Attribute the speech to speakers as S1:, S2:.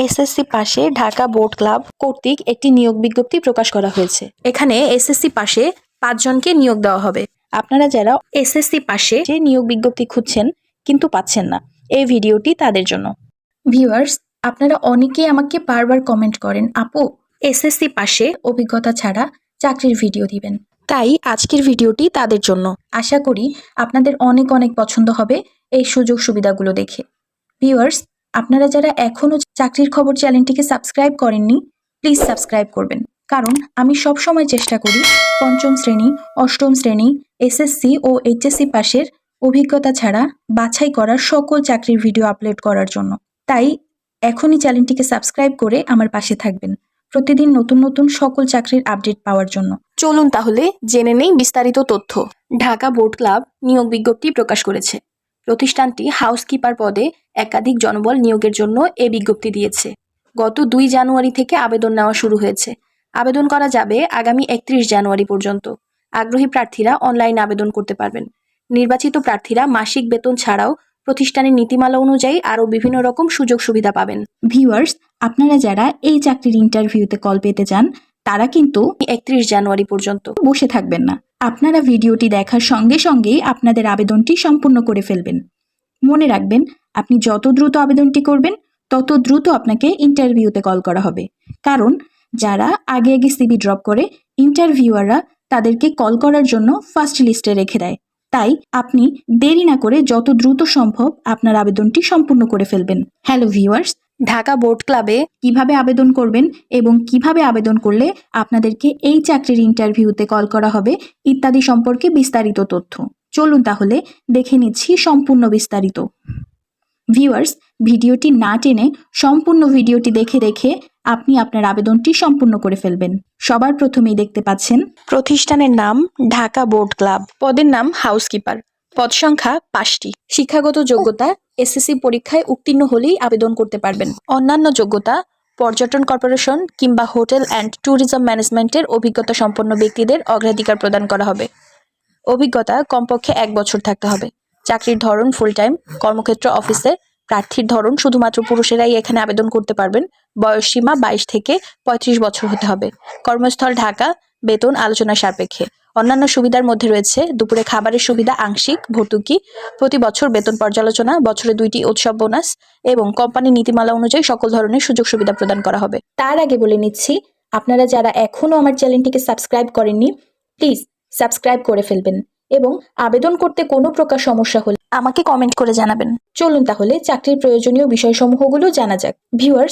S1: SSC পাশে Dhaka board club কর্তৃক একটি নিয়োগ বিজ্ঞপ্তি প্রকাশ করা হয়েছে। এখানে এসএসসি পাশে 5 জনকে নিয়োগ দেওয়া হবে। আপনারা যারা এসএসসি পাশে যে নিয়োগ বিজ্ঞপ্তি খুঁজছেন কিন্তু পাচ্ছেন না, এই ভিডিওটি তাদের জন্য। ভিউয়ার্স, আপনারা অনেকেই আমাকে বারবার কমেন্ট করেন, আপু এসএসসি পাশে অভিজ্ঞতা ছাড়া চাকরির ভিডিও দিবেন। তাই আজকের ভিডিওটি তাদের জন্য। আশা করি আপনাদের অনেক অনেক পছন্দ হবে এই সুযোগ সুবিধাগুলো দেখে। ভিউয়ার্স, আপনারা যারা এখনো চাকরির খবর চ্যানেলটিকে সাবস্ক্রাইব করেননি, প্লিজ সাবস্ক্রাইব করবেন। কারণ আমি সব সময় চেষ্টা করি পঞ্চম শ্রেণী, অষ্টম শ্রেণী, এসএসসি ও এইচএসসি পাশের অভিজ্ঞতা ছাড়া বাছাই করা সকল চাকরির ভিডিও আপলোড করার জন্য। তাই এখনই চ্যানেলটিকে সাবস্ক্রাইব করে আমার পাশে থাকবেন, প্রতিদিন নতুন নতুন সকল চাকরির আপডেট পাওয়ার জন্য। চলুন তাহলে জেনে নেই বিস্তারিত তথ্য। ঢাকা বোর্ড ক্লাব নিয়োগ বিজ্ঞপ্তি প্রকাশ করেছে। প্রতিষ্ঠানটি হাউসকিপার পদে একাধিক জনবল নিয়োগের জন্য এ বিজ্ঞপ্তি দিয়েছে। গত 2 জানুয়ারি থেকে আবেদন নেওয়া শুরু হয়েছে। আবেদন করা যাবে আগামী 31 জানুয়ারি পর্যন্ত। আগ্রহী প্রার্থীরা অনলাইনে আবেদন করতে পারবেন। নির্বাচিত প্রার্থীরা মাসিক বেতন ছাড়াও প্রতিষ্ঠানের নীতিমালা অনুযায়ী আরও বিভিন্ন রকম সুযোগ সুবিধা পাবেন। ভিউয়ার্স, আপনারা যারা এই চাকরির ইন্টারভিউতে কল পেতে চান তারা কিন্তু 31 জানুয়ারি পর্যন্ত বসে থাকবেন না। আপনারা ভিডিওটি দেখার সঙ্গে সঙ্গেই আপনাদের আবেদনটি সম্পূর্ণ করে ফেলবেন। মনে রাখবেন, আপনি যত দ্রুত আবেদনটি করবেন তত দ্রুত আপনাকে ইন্টারভিউতে কল করা হবে। কারণ যারা আগে আগে সিভি ড্রপ করে, ইন্টারভিউয়াররা তাদেরকে কল করার জন্য ফার্স্ট লিস্টে রেখে দেয়। তাই আপনি দেরি না করে যত দ্রুত সম্ভব আপনার আবেদনটি সম্পূর্ণ করে ফেলবেন। হ্যালো ভিউয়ার্স, ঢাকা বোর্ড ক্লাবে কিভাবে আবেদন করবেন এবং কিভাবে আবেদন করলে আপনাদেরকে এই চাকরির ইন্টারভিউতে কল করা হবে ইত্যাদি সম্পর্কে বিস্তারিত তথ্য। চলুন তাহলে দেখে নিচ্ছি সম্পূর্ণ বিস্তারিত। ভিউয়ার্স, ভিডিওটি না টেনে সম্পূর্ণ ভিডিওটি দেখে আপনি আপনার আবেদনটি সম্পূর্ণ করে ফেলবেন। সবার প্রথমেই দেখতে পাচ্ছেন প্রতিষ্ঠানের নাম ঢাকা বোর্ড ক্লাব, পদের নাম হাউসকিপার, পদ সংখ্যা 5টি। শিক্ষাগত যোগ্যতা এসএসসি পরীক্ষায় উত্তীর্ণ হলেই আবেদন করতে পারবেন। অন্যান্য যোগ্যতা পর্যটন কর্পোরেশন কিংবা হোটেল অ্যান্ড ট্যুরিজম ম্যানেজমেন্টের অভিজ্ঞতা সম্পন্ন ব্যক্তিদের অগ্রাধিকার প্রদান করা হবে। অভিজ্ঞতা কমপক্ষে 1 বছর থাকতে হবে। চাকরির ধরন ফুল টাইম, কর্মক্ষেত্র অফিসে। প্রার্থীর ধরন শুধুমাত্র পুরুষেরাই এখানে আবেদন করতে পারবেন। বয়সসীমা 22 থেকে 35 বছর হতে হবে। কর্মস্থল ঢাকা। বেতন আলোচনা সাপেক্ষে। অন্যান্য সুবিধার মধ্যে রয়েছে দুপুরে খাবারের সুবিধা, আংশিক ভর্তুকি, প্রতি বছর বেতন পর্যালোচনা, বছরে 2টি উৎসব বোনাস এবং কোম্পানির নীতিমালা অনুযায়ী সকল ধরনের সুযোগ সুবিধা প্রদান করা হবে। তার আগে বলে নিচ্ছি, আপনারা যারা এখনো আমার চ্যানেলটিকে সাবস্ক্রাইব করেননি, প্লিজ সাবস্ক্রাইব করে ফেলবেন এবং আবেদন করতে কোনো প্রকার সমস্যা হলে আমাকে কমেন্ট করে জানাবেন। চলুন তাহলে চাকরির প্রয়োজনীয় বিষয়সমূহগুলো জানা যাক। ভিউয়ার্স,